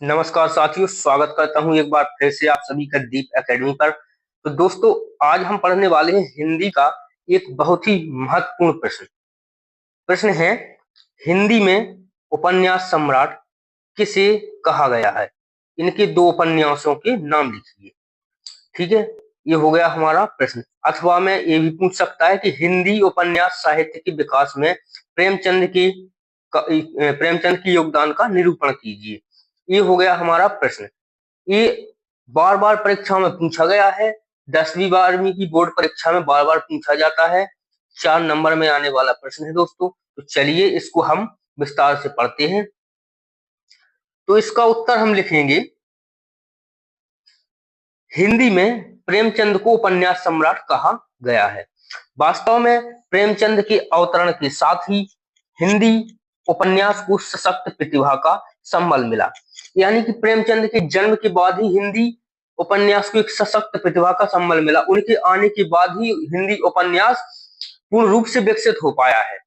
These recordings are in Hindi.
नमस्कार साथियों, स्वागत करता हूं एक बार फिर से आप सभी का दीप एकेडमी पर। तो दोस्तों, आज हम पढ़ने वाले हैं हिंदी का एक बहुत ही महत्वपूर्ण प्रश्न। प्रश्न है, हिंदी में उपन्यास सम्राट किसे कहा गया है? इनके दो उपन्यासों के नाम लिखिए। ठीक है, ये हो गया हमारा प्रश्न। अथवा मैं ये भी पूछ सकता है कि हिंदी उपन्यास साहित्य के विकास में प्रेमचंद की प्रेमचंद के योगदान का निरूपण कीजिए। ये हो गया हमारा प्रश्न। ये बार बार परीक्षा में पूछा गया है। 10वीं 12वीं की बोर्ड परीक्षा में बार बार पूछा जाता है। 4 नंबर में आने वाला प्रश्न है दोस्तों। तो चलिए इसको हम विस्तार से पढ़ते हैं। तो इसका उत्तर हम लिखेंगे, हिंदी में प्रेमचंद को उपन्यास सम्राट कहा गया है। वास्तव में प्रेमचंद के अवतरण के साथ ही हिंदी उपन्यास को सशक्त प्रतिभा का संबल मिला। यानी कि प्रेमचंद के जन्म के बाद ही हिंदी उपन्यास को एक सशक्त प्रतिभा का संबल मिला। उनके आने के बाद ही हिंदी उपन्यास पूर्ण रूप से विकसित हो पाया है।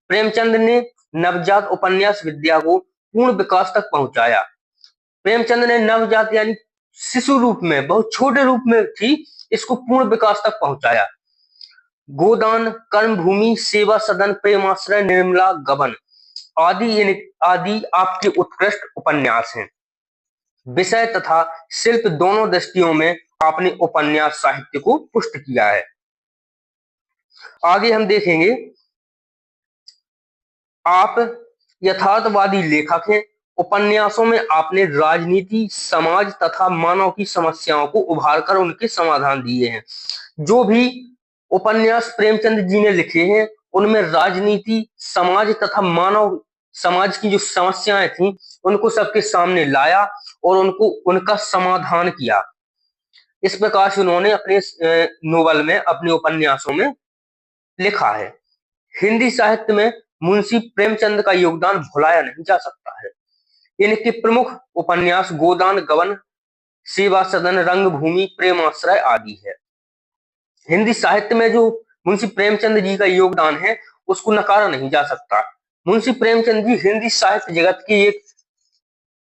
प्रेमचंद ने नवजात उपन्यास विद्या को पूर्ण विकास तक पहुंचाया। प्रेमचंद ने नवजात यानी शिशु रूप में, बहुत छोटे रूप में थी, इसको पूर्ण विकास तक पहुंचाया। गोदान, कर्मभूमि, सेवा सदन, प्रेमाश्रय, निर्मला, गबन आदि आपके उत्कृष्ट उपन्यास हैं। विषय तथा शिल्प दोनों दृष्टियों में आपने उपन्यास साहित्य को पुष्ट किया है। आगे हम देखेंगे, आप यथार्थवादी लेखक हैं। उपन्यासों में आपने राजनीति, समाज तथा मानव की समस्याओं को उभार कर उनके समाधान दिए हैं। जो भी उपन्यास प्रेमचंद जी ने लिखे हैं, उनमें राजनीति, समाज तथा मानव समाज की जो समस्याएं थी, उनको सबके सामने लाया और उनको उनका समाधान किया। इस प्रकार से उन्होंने अपने नोवेल में, अपने उपन्यासों में लिखा है। हिंदी साहित्य में मुंशी प्रेमचंद का योगदान भुलाया नहीं जा सकता है। इनके प्रमुख उपन्यास गोदान, गबन, सेवा सदन, रंगभूमि, प्रेमाश्रय आदि है। हिंदी साहित्य में जो मुंशी प्रेमचंद जी का योगदान है, उसको नकारा नहीं जा सकता। मुंशी प्रेमचंद जी हिंदी साहित्य जगत के एक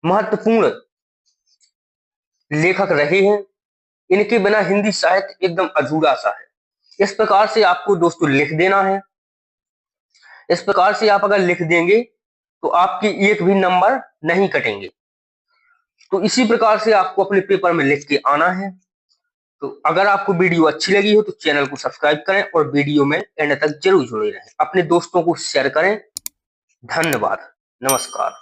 महत्वपूर्ण लेखक रहे हैं। इनके बिना हिंदी साहित्य एकदम अधूरा सा है। इस प्रकार से आपको दोस्तों लिख देना है। इस प्रकार से आप अगर लिख देंगे तो आपके एक भी नंबर नहीं कटेंगे। तो इसी प्रकार से आपको अपने पेपर में लिख के आना है। तो अगर आपको वीडियो अच्छी लगी हो तो चैनल को सब्सक्राइब करें और वीडियो में एंड तक जरूर जुड़े रहें। अपने दोस्तों को शेयर करें। धन्यवाद। नमस्कार।